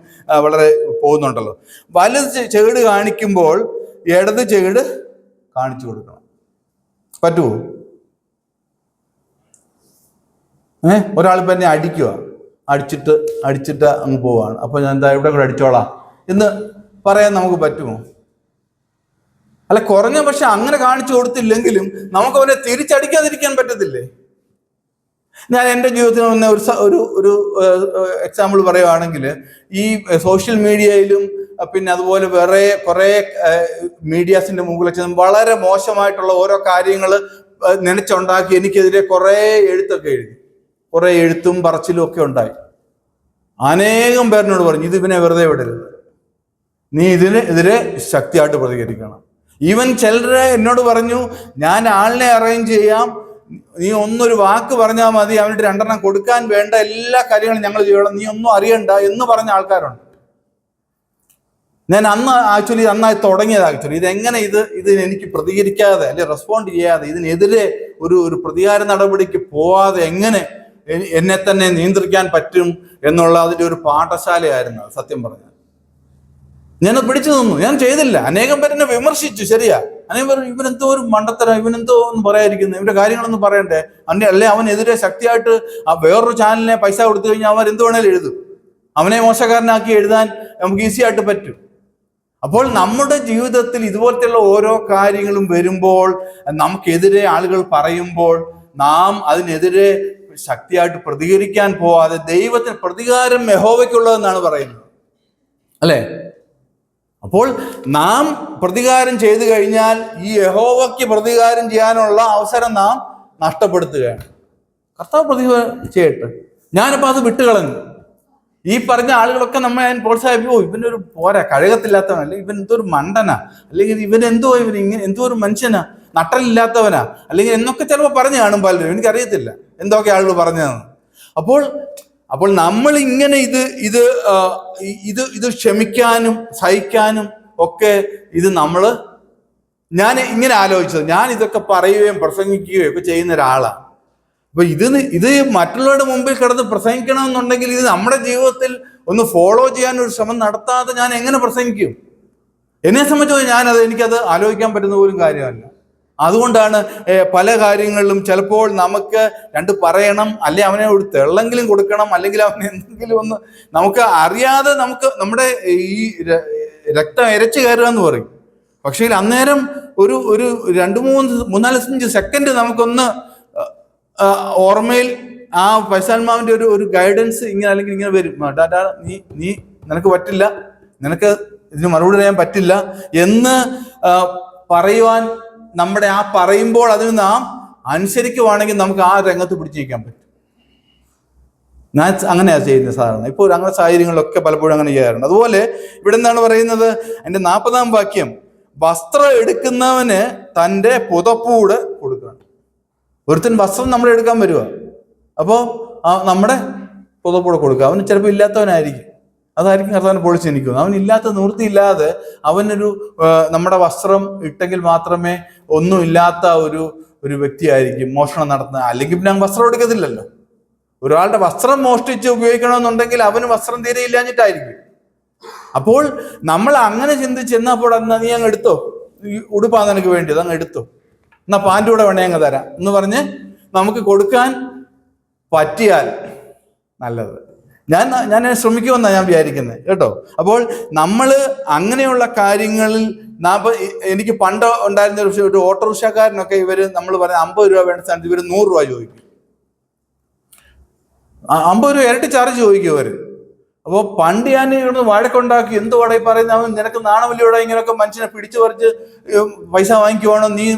വളരെ പോകുന്നുണ്ടല്ലോ. വലത് ചെകിട് കാണിക്കുമ്പോൾ ഇടത് ചെകിട് കാണിച്ചു കൊടുക്കണം. പറ്റുമോ? ഒരാളിപ്പോൾ എന്നെ അടിച്ചിട്ട് അങ്ങ് പോവാണ്, അപ്പൊ ഞാൻ എന്താ ഇവിടെ കൂടെ അടിച്ചോളാം എന്ന് പറയാൻ നമുക്ക് പറ്റുമോ? അല്ല, കുറഞ്ഞ പക്ഷെ അങ്ങനെ കാണിച്ചു കൊടുത്തില്ലെങ്കിലും നമുക്ക് അവനെ തിരിച്ചടിക്കാതിരിക്കാൻ പറ്റത്തില്ലേ? ഞാൻ എൻ്റെ ജീവിതത്തിൽ വന്ന ഒരു എക്സാമ്പിൾ പറയുവാണെങ്കിൽ, ഈ സോഷ്യൽ മീഡിയയിലും പിന്നെ അതുപോലെ വേറെ കുറെ മീഡിയാസിന്റെ മുമ്പിൽ വെച്ച് വളരെ മോശമായിട്ടുള്ള ഓരോ കാര്യങ്ങൾ നനച്ചുണ്ടാക്കി എനിക്കെതിരെ കുറെ എഴുത്തൊക്കെ എഴുതി, കുറെ എഴുത്തും പറച്ചിലും ഒക്കെ ഉണ്ടായി. അനേകം പേരിനോട് പറഞ്ഞു, ഇതിവനെ വെറുതെ വിടരുത്, നീ ഇതിനെതിരെ ശക്തിയായിട്ട് പ്രതികരിക്കണം. ഈവൻ ചിലരെ എന്നോട് പറഞ്ഞു, ഞാൻ ആളിനെ അറേഞ്ച് ചെയ്യാം, നീ ഒന്നൊരു വാക്ക് പറഞ്ഞാൽ മതി, അവരുടെ 2 കൊടുക്കാൻ വേണ്ട എല്ലാ കാര്യങ്ങളും ഞങ്ങൾ ചെയ്യണം, നീ ഒന്നും അറിയണ്ട എന്ന് പറഞ്ഞ ആൾക്കാരുണ്ട്. ഞാൻ ആക്ച്വലി നന്നായി തുടങ്ങിയത് ഇതെങ്ങനെ ഇതിന് എനിക്ക് പ്രതികരിക്കാതെ അല്ലെ റെസ്പോണ്ട് ചെയ്യാതെ ഇതിനെതിരെ ഒരു പ്രതികാര നടപടിക്ക് പോവാതെ എങ്ങനെ എന്നെ തന്നെ നിയന്ത്രിക്കാൻ പറ്റും എന്നുള്ള അതിൻ്റെ ഒരു പാഠശാലയായിരുന്നു സത്യം പറഞ്ഞാൽ. ഞാൻ പിടിച്ചു നിന്നു, ഞാൻ ചെയ്തില്ല. അനേകം പേരെന്നെ വിമർശിച്ചു, ശരിയാ. അനേകം പേര് ഇവനെന്തോ ഒരു മണ്ടത്തരം, ഇവനെന്തോ ഒന്നും പറയാതിരിക്കുന്നു, ഇവന്റെ കാര്യങ്ങളൊന്നും പറയണ്ടേ, അല്ലേ അവനെതിരെ ശക്തിയായിട്ട് വേറൊരു ചാനലിനെ പൈസ കൊടുത്തു കഴിഞ്ഞാൽ അവർ എന്ത് വേണേലും എഴുതും, അവനെ മോശക്കാരനാക്കി എഴുതാൻ നമുക്ക് ഈസി ആയിട്ട് പറ്റും. അപ്പോൾ നമ്മുടെ ജീവിതത്തിൽ ഇതുപോലത്തെയുള്ള ഓരോ കാര്യങ്ങളും വരുമ്പോൾ, നമുക്കെതിരെ ആളുകൾ പറയുമ്പോൾ, നാം അതിനെതിരെ ശക്തിയായിട്ട് പ്രതികരിക്കാൻ പോവാതെ ദൈവത്തിന് പ്രതികാരം യഹോവയ്ക്കുള്ളതെന്നാണ് പറയുന്നത്, അല്ലേ? അപ്പോൾ നാം പ്രതികാരം ചെയ്തു കഴിഞ്ഞാൽ ഈ യഹോവയ്ക്ക് പ്രതികാരം ചെയ്യാനുള്ള അവസരം നാം നഷ്ടപ്പെടുത്തുകയാണ്. കർത്താവ് പ്രതികാരം ചെയ്യട്ടെ. ഞാനിപ്പോൾ അത് വിട്ടുകളഞ്ഞു. ഈ പറഞ്ഞ ആളുകളൊക്കെ നമ്മെ പ്രോത്സാഹിപ്പിക്കും, ഇവൻ്റെ ഒരു പോരാ, കഴകത്തില്ലാത്തവൻ, അല്ലെങ്കിൽ ഇവൻ എന്തോ ഒരു മണ്ടനാ, അല്ലെങ്കിൽ ഇവൻ ഇങ്ങനെ എന്തോ ഒരു മനുഷ്യനാ, നട്ടലില്ലാത്തവനാ, അല്ലെങ്കിൽ എന്നൊക്കെ ചിലപ്പോൾ പറഞ്ഞു കാണും പലരും, എനിക്കറിയത്തില്ല എന്തൊക്കെ ആളുകൾ പറഞ്ഞതെന്ന്. അപ്പോൾ നമ്മൾ ഇങ്ങനെ ഇത് ക്ഷമിക്കാനും സഹിക്കാനും ഒക്കെ ഞാൻ ഇങ്ങനെ ആലോചിച്ചത്, ഞാൻ ഇതൊക്കെ പറയുകയും പ്രസംഗിക്കുകയും ഒക്കെ ചെയ്യുന്ന ഒരാളാണ്. അപ്പൊ ഇത് മറ്റുള്ളവരുടെ മുമ്പിൽ കിടന്ന് പ്രസംഗിക്കണമെന്നുണ്ടെങ്കിൽ ഇത് നമ്മുടെ ജീവിതത്തിൽ ഒന്ന് ഫോളോ ചെയ്യാൻ ഒരു ശ്രമം നടത്താതെ ഞാൻ എങ്ങനെ പ്രസംഗിക്കും? എന്നെ സംബന്ധിച്ച് എനിക്കത് ആലോചിക്കാൻ പറ്റുന്ന പോലും കാര്യമല്ല. അതുകൊണ്ടാണ് പല കാര്യങ്ങളിലും ചിലപ്പോൾ നമുക്ക് 2 പറയണം, അല്ലെങ്കിൽ അവനെ ഒരു തെള്ളെങ്കിലും കൊടുക്കണം, അല്ലെങ്കിൽ അവന് എന്തെങ്കിലും ഒന്ന് നമുക്ക് അറിയാതെ നമ്മുടെ ഈ രക്തം ഇരച്ചു കയറുക എന്ന് പറയും. പക്ഷേ അന്നേരം ഒരു 2-3-4-5 സെക്കൻഡ് നമുക്കൊന്ന് ഓർമ്മയിൽ ആ പരിശുദ്ധാത്മാവിന്റെ ഒരു ഗൈഡൻസ് അല്ലെങ്കിൽ ഇങ്ങനെ വരും, നീ നിനക്ക് പറ്റില്ല, നിനക്ക് ഇതിന് മറുപടി പറയാൻ പറ്റില്ല എന്ന് പറയുവാൻ, നമ്മുടെ ആ പറയുമ്പോൾ അതിന് നാം അനുസരിക്കുവാണെങ്കിൽ നമുക്ക് ആ രംഗത്ത് പിടിച്ചിരിക്കാൻ പറ്റും. ഞാൻ അങ്ങനെയാണ് ചെയ്യുന്നത് സാധാരണ. ഇപ്പോൾ അങ്ങനെ സാഹചര്യങ്ങളിലൊക്കെ പലപ്പോഴും അങ്ങനെ ചെയ്യാറുണ്ട്. അതുപോലെ ഇവിടെ എന്താണ് പറയുന്നത്? എൻ്റെ 40-ാം വാക്യം, വസ്ത്രം എടുക്കുന്നവന് തൻ്റെ പുതപ്പൂട് കൊടുക്കണം. ഒരുത്തൻ വസ്ത്രം നമ്മൾ എടുക്കാൻ വരുക, അപ്പോൾ നമ്മുടെ പുതപ്പൂടെ കൊടുക്കുക. അവന് ചിലപ്പോൾ ഇല്ലാത്തവനായിരിക്കും, അതായിരിക്കും കർത്താവിനെ പൊളിച്ച് നിൽക്കുന്നത്. അവനില്ലാത്ത നിവൃത്തിയില്ലാതെ നമ്മുടെ വസ്ത്രം ഇട്ടെങ്കിൽ മാത്രമേ ഒന്നുമില്ലാത്ത ഒരു വ്യക്തിയായിരിക്കും മോഷണം നടത്തുന്നത്. അല്ലെങ്കിൽ പിന്നെ വസ്ത്രം എടുക്കത്തില്ലല്ലോ. ഒരാളുടെ വസ്ത്രം മോഷ്ടിച്ച് ഉപയോഗിക്കണമെന്നുണ്ടെങ്കിൽ അവന് വസ്ത്രം തീരെ ഇല്ലാഞ്ഞിട്ടായിരിക്കും. അപ്പോൾ നമ്മൾ അങ്ങനെ ചിന്തിച്ച് എന്നപ്പോൾ നീ അങ്ങ് എടുത്തോ, ഉടുപ്പാന്ന് എനിക്ക് വേണ്ടിയത്, അങ്ങ് എടുത്തോ, എന്നാ പാൻറ് കൂടെ വേണേ അങ്ങ് തരാം എന്ന് പറഞ്ഞ് നമുക്ക് കൊടുക്കാൻ പറ്റിയാൽ നല്ലത്. ഞാൻ ശ്രമിക്കുമെന്നാണ് ഞാൻ വിചാരിക്കുന്നത് കേട്ടോ. അപ്പോൾ നമ്മൾ അങ്ങനെയുള്ള കാര്യങ്ങളിൽ എനിക്ക് പണ്ട് ഉണ്ടായിരുന്ന ഒരു ഓട്ടോറിക്ഷക്കാരനൊക്കെ നമ്മൾ പറയാം 50 രൂപ വേണ്ട സ്ഥാനത്ത് 100 രൂപ ചോദിക്കും. 50 രൂപ ഇരട്ടി ചാർജ് ചോദിക്കും. അപ്പോൾ പണ്ട് ഞാൻ ഇവിടുന്ന് വഴക്കുണ്ടാക്കി, എന്തുവാടാ ഈ പറയുന്നത്, അവൻ നിനക്ക് നാണമില്ലയോടെ ഇങ്ങനെയൊക്കെ മനുഷ്യനെ പിടിച്ചു പറിച്ച് പൈസ വാങ്ങിക്കുവാണോ,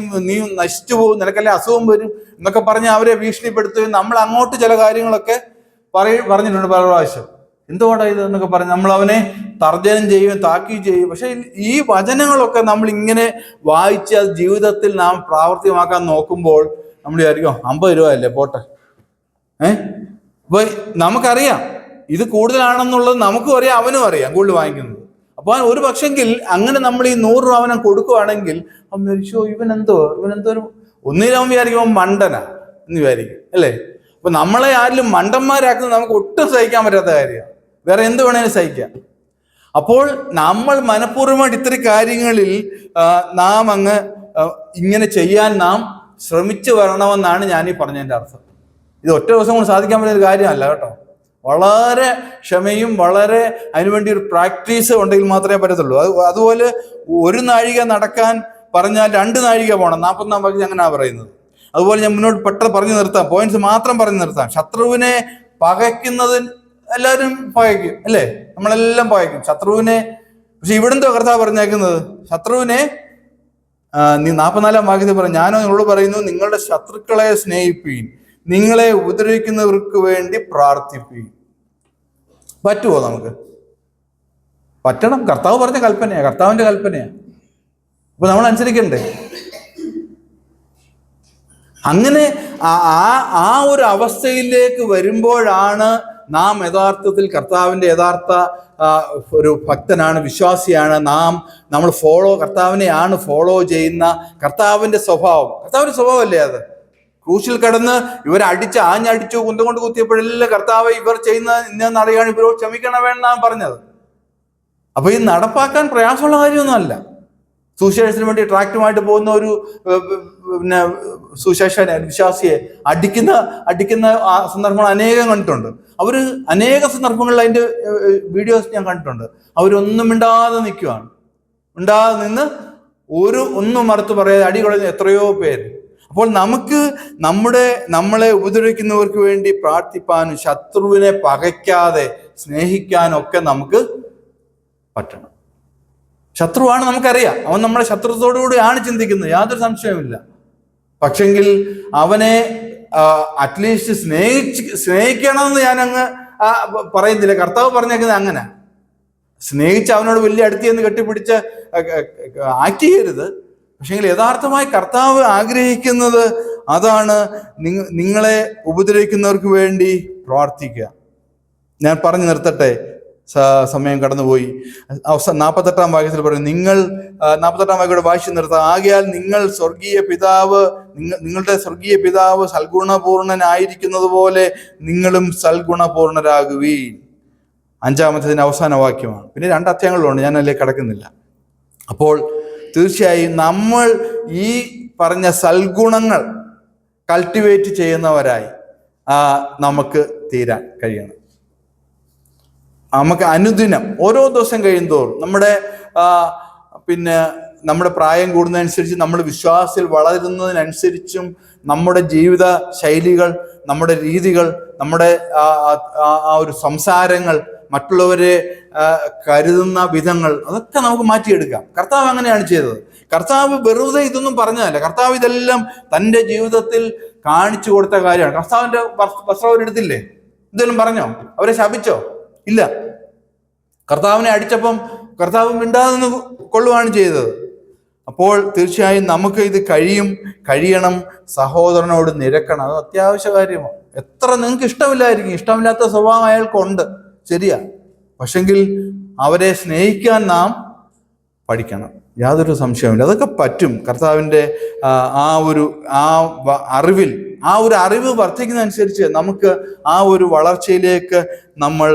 നീ നശിച്ചു പോകും, നിനക്കല്ലേ അസുഖം വരും എന്നൊക്കെ പറഞ്ഞ് അവരെ ഭീഷണിപ്പെടുത്തുകയും നമ്മൾ അങ്ങോട്ട് ചില കാര്യങ്ങളൊക്കെ പറഞ്ഞിട്ടുണ്ട് പല പ്രാവശ്യം. എന്തുവാടാ ഇത് എന്നൊക്കെ പറഞ്ഞ് നമ്മൾ അവനെ തർജ്ജനം ചെയ്യും, താക്കീത് ചെയ്യും. പക്ഷെ ഈ വചനങ്ങളൊക്കെ നമ്മൾ ഇങ്ങനെ വായിച്ച് അത് ജീവിതത്തിൽ നാം പ്രാവർത്തികമാക്കാൻ നോക്കുമ്പോൾ നമ്മൾ വിചാരിക്കും 50 രൂപ അല്ലേ പോട്ടെ. അപ്പൊ നമുക്കറിയാം ഇത് കൂടുതലാണെന്നുള്ളത്, നമുക്കും അറിയാം, അവനും അറിയാം കൂടുതൽ വാങ്ങിക്കുന്നത്. അപ്പൊ ഒരു പക്ഷെങ്കിൽ അങ്ങനെ നമ്മൾ ഈ 100 രൂപ അവനെ കൊടുക്കുവാണെങ്കിൽ അവൻ വിചാരിച്ചോ ഇവനെന്തോ ഒരു ഒന്നിനും വിചാരിക്കും മണ്ടനാ എന്ന് വിചാരിക്കും, അല്ലേ? അപ്പൊ നമ്മളെ ആരിലും മണ്ടന്മാരാക്കുന്നത് നമുക്ക് ഒട്ടും സഹിക്കാൻ പറ്റാത്ത കാര്യമാണ്. വേറെ എന്ത് വേണേലും സഹിക്കാം. അപ്പോൾ നമ്മൾ മനഃപൂർവ്വമായിട്ട് ഇത്തരം കാര്യങ്ങളിൽ നാം അങ്ങ് ഇങ്ങനെ ചെയ്യാൻ നാം ശ്രമിച്ചു വരണമെന്നാണ് ഞാനീ പറഞ്ഞതിൻ്റെ അർത്ഥം. ഇത് ഒറ്റ ദിവസം കൊണ്ട് സാധിക്കാൻ പറ്റുന്ന ഒരു കാര്യമല്ല കേട്ടോ. വളരെ ക്ഷമയും വളരെ അതിനുവേണ്ടി ഒരു പ്രാക്ടീസ് ഉണ്ടെങ്കിൽ മാത്രമേ പറ്റത്തുള്ളൂ. അതുപോലെ 1 നാഴിക നടക്കാൻ പറഞ്ഞാൽ 2 നാഴിക പോകണം. 40-ാം വാക്യത്തിൽ അങ്ങനെയാണ് പറയുന്നത്. അതുപോലെ ഞാൻ മുന്നോട്ട് പെട്ടെന്ന് പറഞ്ഞു നിർത്താം, പോയിന്റ്സ് മാത്രം പറഞ്ഞു നിർത്താം. ശത്രുവിനെ പകയ്ക്കുന്നതിന് എല്ലാവരും പകയ്ക്കും, അല്ലേ? നമ്മളെല്ലാം പകയ്ക്കും ശത്രുവിനെ. പക്ഷെ ഇവിടെന്തോ കർത്താവ് പറഞ്ഞേക്കുന്നത്, ശത്രുവിനെ നീ 44-ാം വാക്യത്തിൽ പറഞ്ഞു, ഞാനോ നിങ്ങളോട് പറയുന്നു, നിങ്ങളുടെ ശത്രുക്കളെ സ്നേഹിപ്പീൻ, നിങ്ങളെ ഉപദ്രവിക്കുന്നവർക്ക് വേണ്ടി പ്രാർത്ഥിപ്പീൻ. പറ്റുമോ നമുക്ക്? പറ്റണം. കർത്താവ് പറഞ്ഞ കൽപ്പനയാണ്, കർത്താവിന്റെ കൽപ്പനയാണ്. അപ്പൊ നമ്മൾ അനുസരിക്കണ്ടേ? അങ്ങനെ ആ ഒരു അവസ്ഥയിലേക്ക് വരുമ്പോഴാണ് നാം യഥാർത്ഥത്തിൽ കർത്താവിന്റെ യഥാർത്ഥ ഒരു ഭക്തനാണ്, വിശ്വാസിയാണ്. നമ്മൾ കർത്താവിനെയാണ് ഫോളോ ചെയ്യുന്ന. കർത്താവിന്റെ സ്വഭാവമല്ലേ അത്? ക്രൂശിൽ കടന്ന് ആഞ്ഞടിച്ചു കുന്തം കൊണ്ട് കുത്തിയപ്പോഴെല്ലാം കർത്താവ് ഇവർ ചെയ്യുന്ന ഇന്നെന്ന് അറിയാൻ ഇവരോട് ക്ഷമിക്കണം വേണമെന്നാണ് പറഞ്ഞത്. അപ്പൊ ഇത് നടപ്പാക്കാൻ പ്രയാസമുള്ള കാര്യമൊന്നുമല്ല. സുവിശേഷത്തിന് വേണ്ടി ട്രാക്റ്റുമായിട്ട് പോകുന്ന ഒരു വിശ്വാസിയെ അടിക്കുന്ന സന്ദർഭങ്ങൾ അനേകം കണ്ടിട്ടുണ്ട്. അവര് അനേക സന്ദർഭങ്ങളിൽ അതിന്റെ വീഡിയോസ് ഞാൻ കണ്ടിട്ടുണ്ട്. അവരൊന്നും മിണ്ടാതെ നിൽക്കുകയാണ്. മിണ്ടാതെ നിന്ന് ഒന്നും മറുത്ത് പറയാതെ അടി കൊള്ളുന്ന എത്രയോ പേര്. അപ്പോൾ നമുക്ക് നമ്മളെ ഉപദ്രവിക്കുന്നവർക്ക് വേണ്ടി പ്രാർത്ഥിപ്പാനും ശത്രുവിനെ പകയ്ക്കാതെ സ്നേഹിക്കാനൊക്കെ നമുക്ക് പറ്റണം. ശത്രുവാണ്, നമുക്കറിയാം. അവൻ നമ്മളെ ശത്രുത്തോടുകൂടിയാണ് ചിന്തിക്കുന്നത്, യാതൊരു സംശയവുമില്ല. പക്ഷെങ്കിൽ അവനെ അറ്റ്ലീസ്റ്റ് സ്നേഹിക്കണമെന്ന് ഞാൻ അങ്ങ് പറയുന്നില്ല. കർത്താവ് പറഞ്ഞേക്കുന്നത് അങ്ങനെ സ്നേഹിച്ച് അവനോട് വലിയ അടുത്തിയെന്ന് കെട്ടിപ്പിടിച്ച് ആക്ട് ചെയ്യരുത്. പക്ഷെങ്കിൽ യഥാർത്ഥമായി കർത്താവ് ആഗ്രഹിക്കുന്നത് അതാണ്, നിങ്ങളെ ഉപദ്രവിക്കുന്നവർക്ക് വേണ്ടി പ്രാർത്ഥിക്കുക. ഞാൻ പറഞ്ഞു നിർത്തട്ടെ, സമയം കടന്നുപോയി. 48-ാം വാക്യത്തിൽ പറയും, 48-ാം വാക്യയുടെ വായിച്ചു നിർത്താം. ആകയാൽ നിങ്ങളുടെ സ്വർഗീയ പിതാവ് സൽഗുണപൂർണനായിരിക്കുന്നത് പോലെ നിങ്ങളും സൽഗുണപൂർണരാകുവീൻ. 5-ാമത്തേതിന്റെ അവസാന വാക്യമാണ്. പിന്നെ 2 അധ്യായങ്ങളുണ്ട്, ഞാൻ അതിലേക്ക് കടക്കുന്നില്ല. അപ്പോൾ തീർച്ചയായും നമ്മൾ ഈ പറഞ്ഞ സൽഗുണങ്ങൾ കൾട്ടിവേറ്റ് ചെയ്യുന്നവരായി നമുക്ക് തീരാൻ കഴിയണം. നമുക്ക് അനുദിനം ഓരോ ദിവസം കഴിയുന്തോറും നമ്മുടെ പ്രായം കൂടുന്നതനുസരിച്ച്, നമ്മൾ വിശ്വാസത്തിൽ വളരുന്നതിനനുസരിച്ചും നമ്മുടെ ജീവിത ശൈലികൾ, നമ്മുടെ രീതികൾ, നമ്മുടെ ആ ഒരു സംസാരങ്ങൾ, മറ്റുള്ളവരെ കരുതുന്ന വിധങ്ങൾ, അതൊക്കെ നമുക്ക് മാറ്റിയെടുക്കാം. കർത്താവ് അങ്ങനെയാണ് ചെയ്തത്. കർത്താവ് വെറുതെ ഇതൊന്നും പറഞ്ഞതല്ല. കർത്താവ് ഇതെല്ലാം തൻ്റെ ജീവിതത്തിൽ കാണിച്ചു കൊടുത്ത കാര്യമാണ്. കർത്താവിന്റെ വസ്ത്രം അവരെടുത്തില്ലേ? എന്തെങ്കിലും പറഞ്ഞോ? അവരെ ശപിച്ചോ? ഇല്ല. കർത്താവിനെ അടിച്ചപ്പം കർത്താവ് മിണ്ടാതെ നിന്ന് കൊള്ളുകയാണ് ചെയ്തത്. അപ്പോൾ തീർച്ചയായും നമുക്ക് ഇത് കഴിയണം. സഹോദരനോട് നിരക്കണം. അത് അത്യാവശ്യ കാര്യമാണ്. എത്ര നിങ്ങൾക്ക് ഇഷ്ടമില്ലായിരിക്കും, ഇഷ്ടമില്ലാത്ത സ്വഭാവം അയാൾക്കുണ്ട്, ശരിയാ. പക്ഷെങ്കിൽ അവരെ സ്നേഹിക്കാൻ നാം പഠിക്കണം, യാതൊരു സംശയവുമില്ല. അതൊക്കെ പറ്റും. കർത്താവിൻ്റെ അറിവ് വർദ്ധിക്കുന്നതനുസരിച്ച് നമുക്ക് ആ ഒരു വളർച്ചയിലേക്ക് നമ്മൾ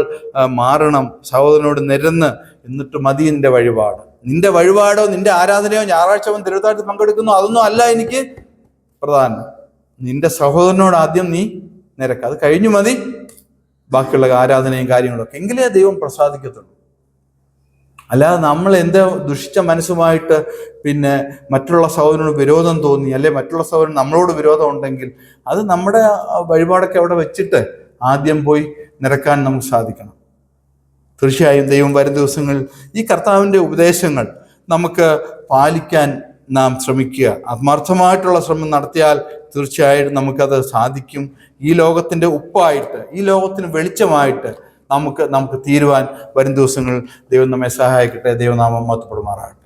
മാറണം. സഹോദരനോട് നിരന്ന്, എന്നിട്ട് മതി നിന്റെ വഴിപാട്. നിന്റെ വഴിപാടോ നിന്റെ ആരാധനയോ ഞായറാഴ്ച തിരുത്താഴ്ച പങ്കെടുക്കുന്നോ അതൊന്നും അല്ല എനിക്ക് പ്രധാനം. നിന്റെ സഹോദരനോട് ആദ്യം നീ നിരക്കുക. അത് കഴിഞ്ഞു മതി ബാക്കിയുള്ള ആരാധനയും കാര്യങ്ങളൊക്കെ. എങ്കിലേ ദൈവം പ്രസാദിക്കത്തുള്ളൂ. അല്ലാതെ നമ്മൾ എന്താ ദുഷിച്ച മനസ്സുമായിട്ട് മറ്റുള്ള സഹോദരനോട് വിരോധം തോന്നി, അല്ലെ മറ്റുള്ള സഹോദരൻ നമ്മളോട് വിരോധം ഉണ്ടെങ്കിൽ അത് നമ്മുടെ വഴിപാടൊക്കെ അവിടെ വെച്ചിട്ട് ആദ്യം പോയി നിരക്കാൻ നമുക്ക് സാധിക്കണം. തീർച്ചയായും ദൈവം വരും ദിവസങ്ങളിൽ ഈ കർത്താവിൻ്റെ ഉപദേശങ്ങൾ നമുക്ക് പാലിക്കാൻ നാം ശ്രമിക്കുക. ആത്മാർത്ഥമായിട്ടുള്ള ശ്രമം നടത്തിയാൽ തീർച്ചയായിട്ടും നമുക്കത് സാധിക്കും. ഈ ലോകത്തിൻ്റെ ഉപ്പായിട്ട്, ഈ ലോകത്തിന് വെളിച്ചമായിട്ട് നമുക്ക് തീരുവാൻ വരും ദിവസങ്ങളിൽ ദൈവം നമ്മെ സഹായിക്കട്ടെ. ദൈവനാമം മഹത്വപ്പെടുമാറാകട്ടെ.